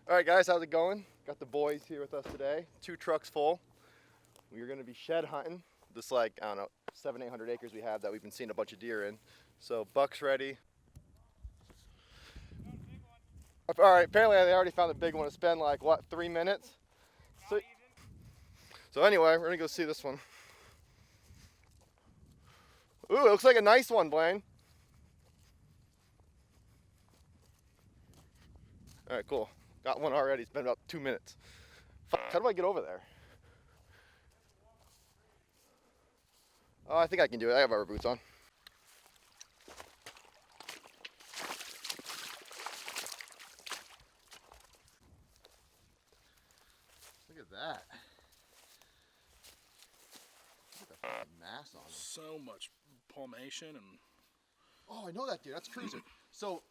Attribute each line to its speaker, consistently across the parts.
Speaker 1: All right, guys, how's it going? Got the boys here with us today. 2 trucks full. We're gonna be shed hunting. This, like, I don't know, 700-800 acres we have that we've been seeing a bunch of deer in. So Buck's ready. All right, apparently they already found the big one. It's been like, what, 3 minutes? So anyway, we're gonna go see this one. Ooh, it looks like a nice one, Blaine. All right, cool. Got one already. It's been about 2 minutes. Fuck, how do I get over there? Oh, I think I can do it. I have rubber boots on. Look at that. Look at the fucking mass on them.
Speaker 2: So much palmation and.
Speaker 1: Oh, I know that deer. That's Cruiser. So,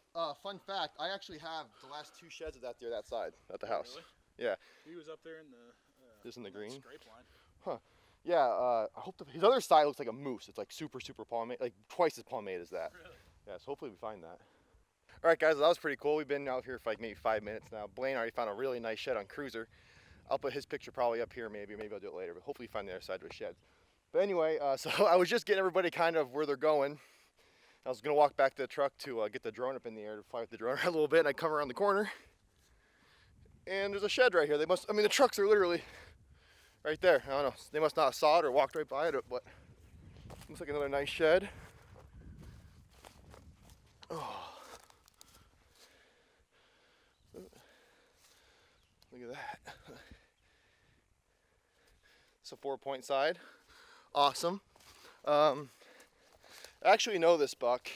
Speaker 1: fun fact, I actually have the last 2 sheds of that deer that side at the house.
Speaker 2: Really?
Speaker 1: Yeah.
Speaker 2: He was up there in the.
Speaker 1: Just in the green.
Speaker 2: Scrape line.
Speaker 1: Huh. Yeah. I hope his other side looks like a moose. It's like super palmate, like twice as palmate as that.
Speaker 2: Really?
Speaker 1: Yeah. So hopefully we find that. All right, guys. Well, that was pretty cool. We've been out here for like maybe 5 minutes now. Blaine already found a really nice shed on Cruiser. I'll put his picture probably up here, maybe I'll do it later. But hopefully find the other side of his shed. But anyway, so I was just getting everybody kind of where they're going. I was gonna walk back to the truck to get the drone up in the air to fly with the drone a little bit, and I come around the corner, and there's a shed right here. The trucks are literally right there. I don't know, they must not have saw it or walked right by it, but looks like another nice shed. Oh. Look at that. It's a 4-point side. Awesome. I actually know this buck.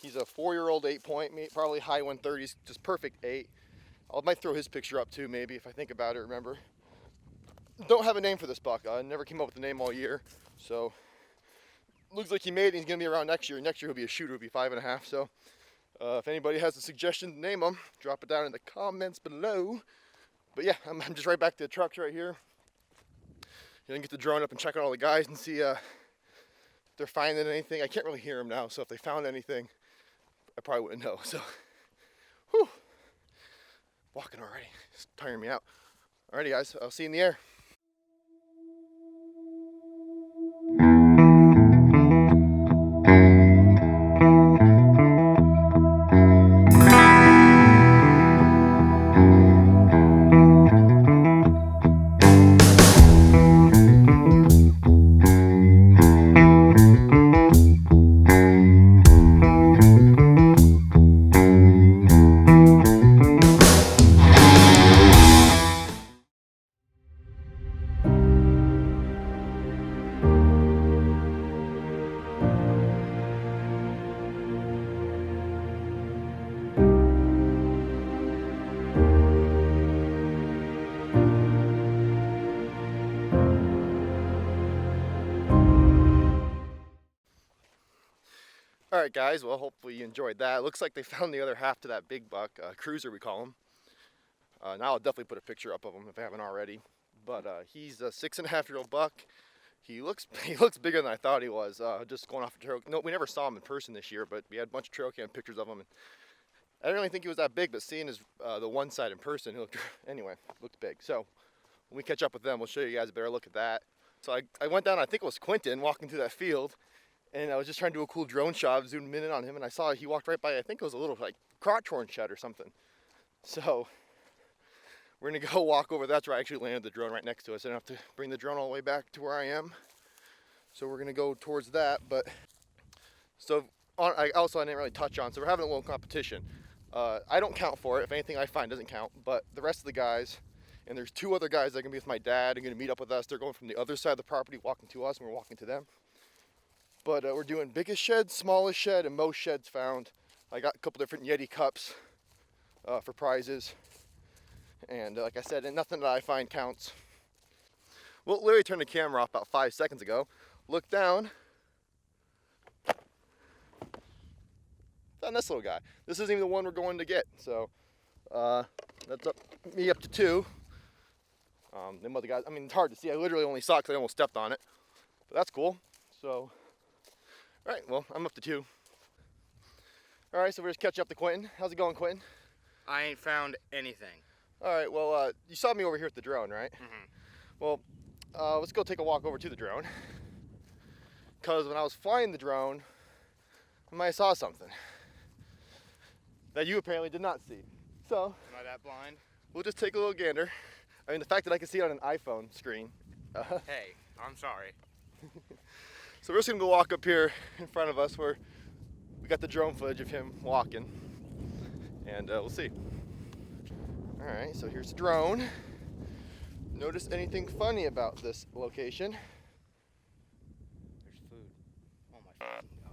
Speaker 1: He's a 4-year-old 8-point, probably high 130s, just perfect 8. I might throw his picture up too, maybe, if I think about it, remember. Don't have a name for this buck. I never came up with a name all year. So, looks like he made it. He's going to be around next year. Next year he'll be a shooter. He'll be 5.5. So, if anybody has a suggestion to name him, drop it down in the comments below. But yeah, I'm just right back to the trucks right here. You can get the drone up and check out all the guys and see if they're finding anything. I can't really hear them now, so if they found anything, I probably wouldn't know. So, whew, walking already. It's tiring me out. Alrighty, guys, I'll see you in the air. All right, guys, well, hopefully you enjoyed that. It looks like they found the other half to that big buck, Cruiser we call him. Now I'll definitely put a picture up of him if I haven't already. But he's a 6.5-year-old buck. He looks bigger than I thought he was, just going off a trail. No, we never saw him in person this year, but we had a bunch of trail cam pictures of him. And I didn't really think he was that big, but seeing his the one side in person, he looked, anyway, looked big. So when we catch up with them, we'll show you guys a better look at that. So I went down, I think it was Quentin, walking through that field. And I was just trying to do a cool drone shot, zoomed in on him, and I saw he walked right by, I think it was a little like crotch horn shed or something. So we're gonna go walk over. That's where I actually landed the drone, right next to us. I don't have to bring the drone all the way back to where I am. So we're gonna go towards that. But so I didn't really touch on. So we're having a little competition. I don't count for it. If anything I find doesn't count. But the rest of the guys, and there's 2 other guys that are gonna be with my dad and gonna meet up with us. They're going from the other side of the property, walking to us, and we're walking to them. But we're doing biggest shed, smallest shed, and most sheds found. I got a couple different Yeti cups for prizes. And like I said, and nothing that I find counts. Well, literally turned the camera off about 5 seconds ago. Look down. Found this little guy. This isn't even the one we're going to get. So that's me up to 2. Them other guys, I mean, it's hard to see. I literally only saw it because I almost stepped on it. But that's cool. So. All right, well, I'm up to 2. All right, so we're just catching up to Quentin. How's it going, Quentin?
Speaker 3: I ain't found anything.
Speaker 1: All right, well, you saw me over here with the drone, right?
Speaker 3: Mm-hmm.
Speaker 1: Well, let's go take a walk over to the drone. Because when I was flying the drone, I might have saw something that you apparently did not see. So,
Speaker 3: Am I that blind?
Speaker 1: we'll just take a little gander. I mean, the fact that I can see it on an iPhone screen.
Speaker 3: Hey, I'm sorry.
Speaker 1: So we're just gonna go walk up here in front of us where we got the drone footage of him walking. And we'll see. All right, so here's the drone. Notice anything funny about this location?
Speaker 3: There's food. Oh my fucking god.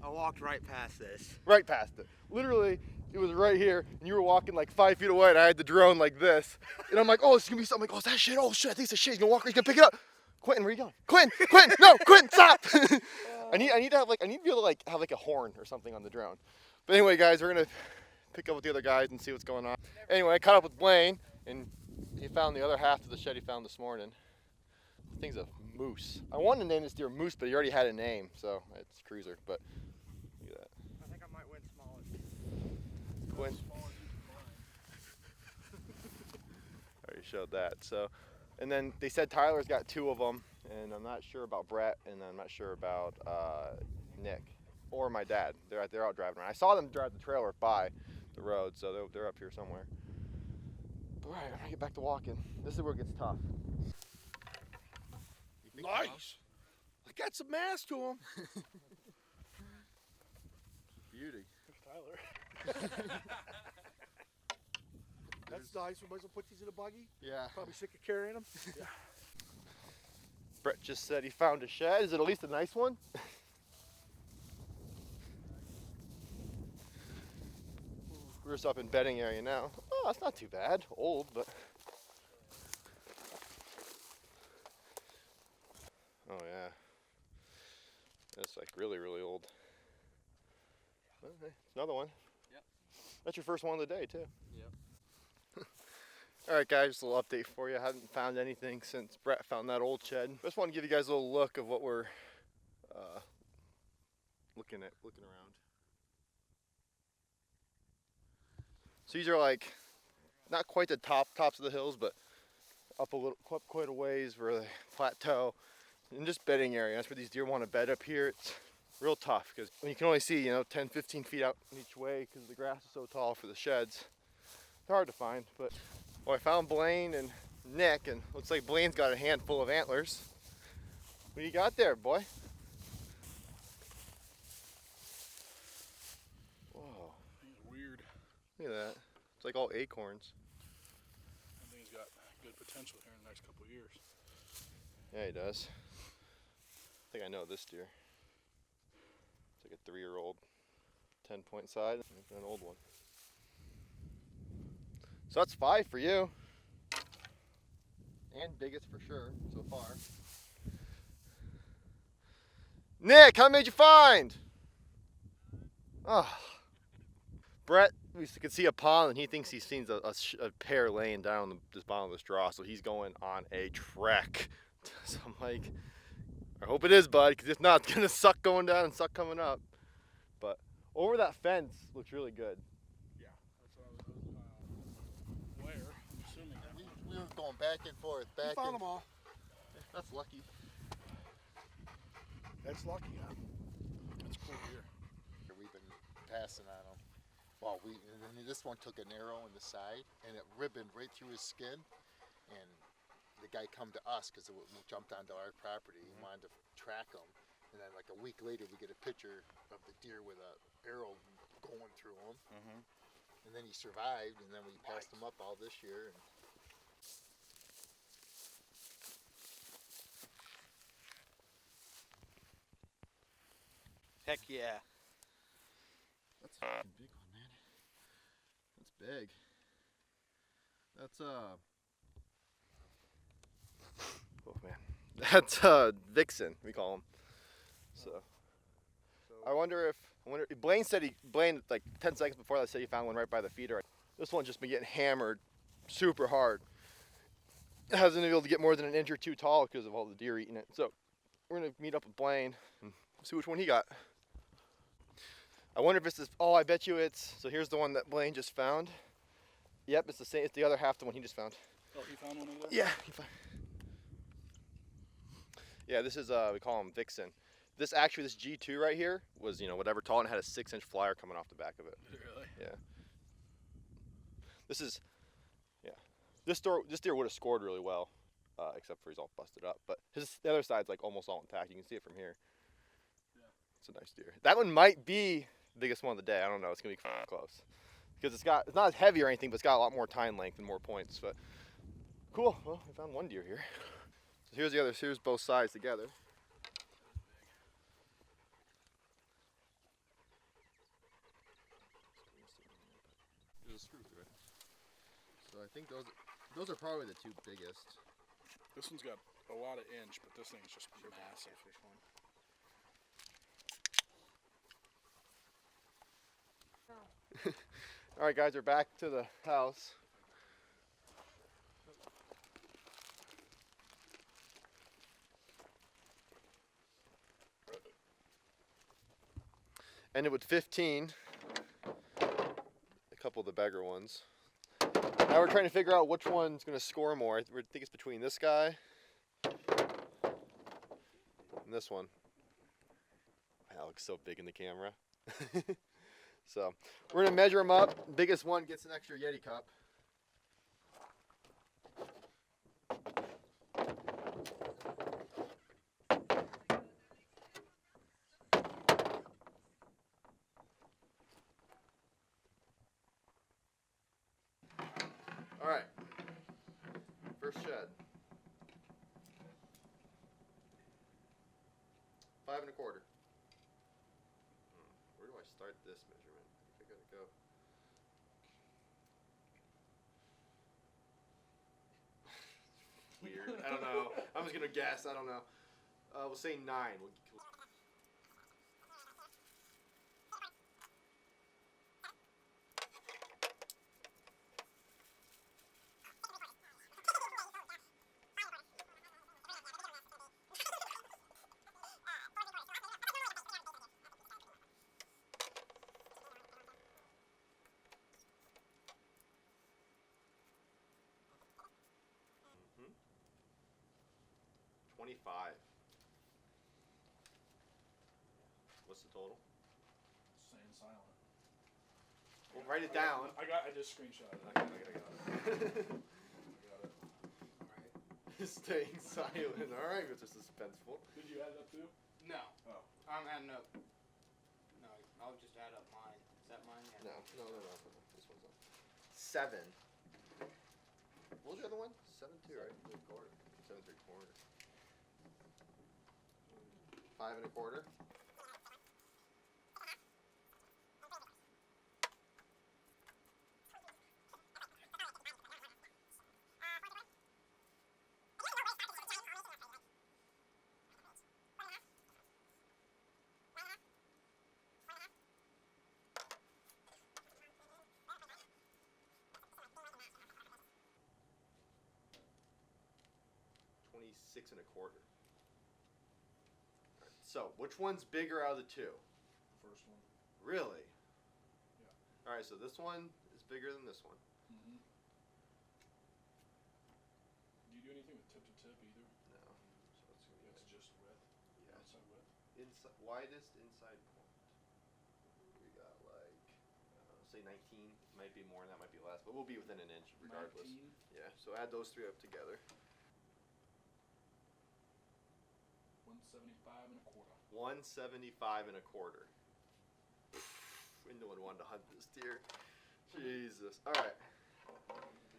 Speaker 3: I walked right past this.
Speaker 1: Right past it. Literally, it was right here, and you were walking like 5 feet away, and I had the drone like this. And I'm like, oh, it's gonna be something. I'm like, oh, is that shit? Oh shit, I think it's a shit. He's gonna walk, he's gonna pick it up. Quentin, where you going? Quentin, no, Quentin, stop! I need to have I need to be able to like have like a horn or something on the drone. But anyway, guys, we're gonna pick up with the other guys and see what's going on. Anyway, I caught up with Blaine, and he found the other half of the shed he found this morning. The thing's a moose. I wanted to name this deer Moose, but he already had a name, so it's Cruiser. But look at that.
Speaker 3: I think I might win smaller.
Speaker 1: Quinn. Already showed that. So, and then they said Tyler's got 2 of them, and I'm not sure about Brett, and I'm not sure about Nick or my dad. They're out driving around. I saw them drive the trailer by the road, so they're up here somewhere. All right, I'm gonna get back to walking. This is where it gets tough.
Speaker 4: Nice. I got some mass to him.
Speaker 1: Beauty.
Speaker 2: There's Tyler.
Speaker 4: That's nice. We might as well put these in a buggy.
Speaker 1: Yeah.
Speaker 4: Probably sick of carrying them.
Speaker 1: Brett just said he found a shed. Is it at least a nice one? We're just up in bedding area now. Oh, that's not too bad. Old, but. Oh yeah. That's like really, really old. Well, hey, it's another one.
Speaker 3: Yep.
Speaker 1: That's your first one of the day too.
Speaker 3: Yep.
Speaker 1: All right, guys, just a little update for you. I haven't found anything since Brett found that old shed. Just want to give you guys a little look of what we're looking around. So these are like not quite the tops of the hills, but up a little, quite a ways where they plateau, and just bedding area. That's where these deer want to bed up here. It's real tough because when you can only see 10, 15 feet out each way because the grass is so tall for the sheds. They're hard to find, but well, I found Blaine and Nick, and looks like Blaine's got a handful of antlers. What do you got there, boy? Whoa,
Speaker 2: He's weird.
Speaker 1: look at that. It's like all acorns.
Speaker 2: I think he's got good potential here in the next couple of years.
Speaker 1: Yeah, he does. I think I know this deer. It's like a 3-year-old, 10-point side, and an old one. So that's 5 for you. And biggest for sure, so far. Nick, how many did you find? Oh. Brett, we could see a pond, and he thinks he sees a pair laying down on the bottom of this draw, so he's going on a trek. So I'm like, I hope it is, bud, because if not, it's going to suck going down and suck coming up. But over that fence looks really good.
Speaker 2: Yeah, that's what I was where, I'm assuming that.
Speaker 5: We were going back and forth,
Speaker 4: We
Speaker 5: back
Speaker 4: found
Speaker 5: and
Speaker 4: them all.
Speaker 1: That's lucky.
Speaker 4: That's lucky, huh?
Speaker 2: That's cool here.
Speaker 5: we've been passing on them. Well, and then this one took an arrow in the side, and it ribboned right through his skin. And the guy come to us because it jumped onto our property. He wanted to track him, and then like a week later, we get a picture of the deer with an arrow going through him. And then he survived, and then we passed him up all this year. And
Speaker 3: Heck yeah.
Speaker 1: That's a big one, man. That's big. That's oh man. That's Vixen, we call him. So I wonder if Blaine said Blaine like 10 seconds before that said he found one right by the feeder. This one's just been getting hammered super hard. It hasn't been able to get more than an inch or two tall because of all the deer eating it. So we're gonna meet up with Blaine and see which one he got. I wonder if it's this. Oh, I bet you it's. So here's the one that Blaine just found. Yep, it's the same. It's the other half the one he just found.
Speaker 2: Oh, he found one over there?
Speaker 1: Yeah, he found. Yeah, this is we call him Vixen. This G2 right here was, you know, whatever tall, and it had a 6-inch flyer coming off the back of it.
Speaker 2: Really?
Speaker 1: Yeah. This is, yeah. This deer would have scored really well, except for he's all busted up. But the other side's like almost all intact. You can see it from here.
Speaker 2: Yeah.
Speaker 1: It's a nice deer. That one might be the biggest one of the day. I don't know. It's gonna be close because it's not as heavy or anything, but it's got a lot more tine length and more points. But cool. Well, we found one deer here. So here's the other. Here's both sides together. There's a screw through it. So I think those are probably the two biggest.
Speaker 2: This one's got a lot of inch, but this thing's just massive.
Speaker 3: Which one?
Speaker 1: All right, guys, we're back to the house. Ended with 15. A couple of the bigger ones. Now we're trying to figure out which one's going to score more. I think it's between this guy and this one. That looks so big in the camera. So we're going to measure them up. Biggest one gets an extra Yeti cup. All right, first shed. 5 1/4. Where do I start this measurement? I gotta go. Weird. I don't know. I'm just gonna guess. I don't know. We'll say 9. Mm-hmm. 25. What's the total?
Speaker 2: Staying silent.
Speaker 1: Well, write it down.
Speaker 2: I just screenshot it. I got it.
Speaker 1: Staying silent. All right, Mr. Suspenseful.
Speaker 2: Did you add that too?
Speaker 3: No.
Speaker 2: Oh.
Speaker 3: I'm adding up. No, I'll just add up mine. Is that mine? Yeah.
Speaker 1: No. This one's up. 7. What was the other one? 7 2, right? 7 3/4. 5 1/4. Six and a quarter. Right, so, which one's bigger out of the two?
Speaker 2: First one.
Speaker 1: Really?
Speaker 2: Yeah.
Speaker 1: All right, so this one is bigger than this one.
Speaker 2: Mm-hmm. Do you do anything with tip to tip either?
Speaker 1: No. So it's gonna be
Speaker 2: It's just width.
Speaker 1: Yeah.
Speaker 2: Outside width.
Speaker 1: Widest inside point. We got like say 19. Might be more, and that might be less, but we'll be within an inch regardless.
Speaker 2: 19.
Speaker 1: Yeah. So add those three up together.
Speaker 2: 175 and a quarter.
Speaker 1: 175 1/4. Into one to hunt this deer. Jesus. All right.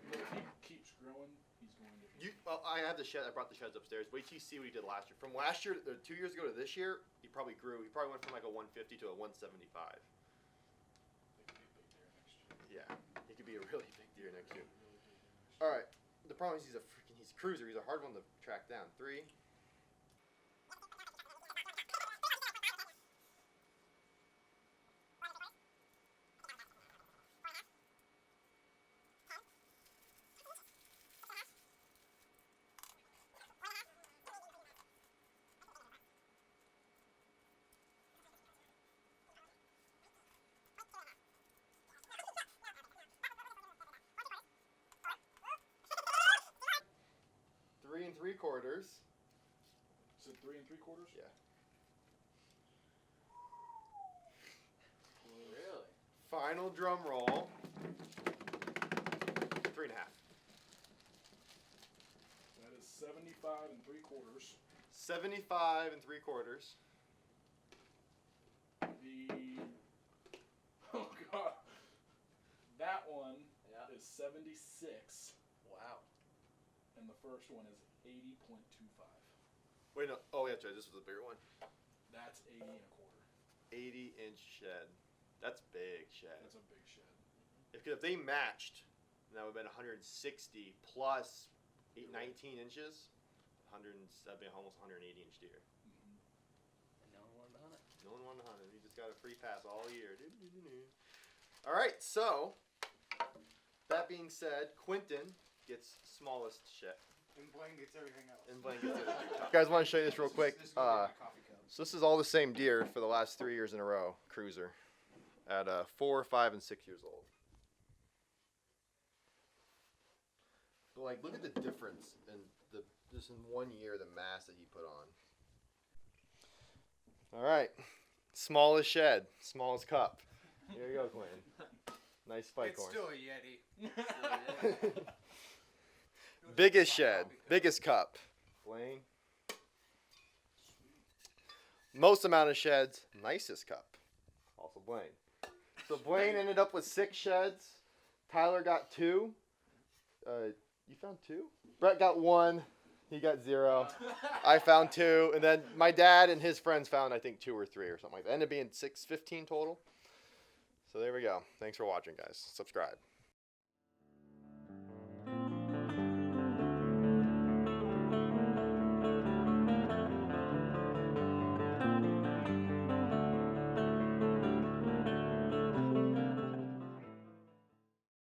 Speaker 2: If he keeps growing, he's going to be.
Speaker 1: Well, I have the shed. I brought the sheds upstairs. Wait till you see what he did last year. From last year, 2 years ago to this year, he probably grew. He probably went from like a 150 to a 175.
Speaker 2: They could be a big deer next year.
Speaker 1: Yeah, he could be a really big deer next year.
Speaker 2: Really big deer next year.
Speaker 1: All right. The problem is he's a cruiser. He's a hard one to track down. 3. quarters.
Speaker 2: Is it 3 3/4?
Speaker 1: Yeah.
Speaker 3: Really?
Speaker 1: Final drum roll. 3 1/2.
Speaker 2: That is 75 3/4.
Speaker 1: 75 3/4.
Speaker 2: The oh god, that one
Speaker 3: Yeah.
Speaker 2: is 76,
Speaker 3: Wow.
Speaker 2: and the first one is 80.25.
Speaker 1: Wait, no. Oh, yeah, that's right. This was the bigger one.
Speaker 2: That's 80 1/4.
Speaker 1: 80-inch shed. That's big shed.
Speaker 2: That's a big shed.
Speaker 1: If they matched, that would have been 160 plus 19 inches. that'd be almost 180-inch deer.
Speaker 3: And no one wanted to hunt it.
Speaker 1: No one wanted to hunt it. You just got a free pass all year. All right, so that being said, Quentin gets smallest shed.
Speaker 3: And Blaine gets everything else.
Speaker 1: And Blaine gets it. You guys want to show you this real quick?
Speaker 3: This is gonna be my coffee cup.
Speaker 1: So this is all the same deer for the last 3 years in a row, cruiser, at 4, 5, and 6 years old. But like, look at the difference in just in 1 year, the mass that he put on. All right, smallest shed, smallest cup. Here you go, Quentin. Nice spike
Speaker 3: It's
Speaker 1: horn.
Speaker 3: still a Yeti.
Speaker 1: Biggest shed, biggest cup. Blaine. Most amount of sheds, nicest cup. Also Blaine. So Blaine ended up with 6 sheds. Tyler got 2. You found 2? Brett got 1. He got 0. I found 2. And then my dad and his friends found, I think, 2 or 3 or something like that. Ended up being 15 total. So there we go. Thanks for watching, guys. Subscribe.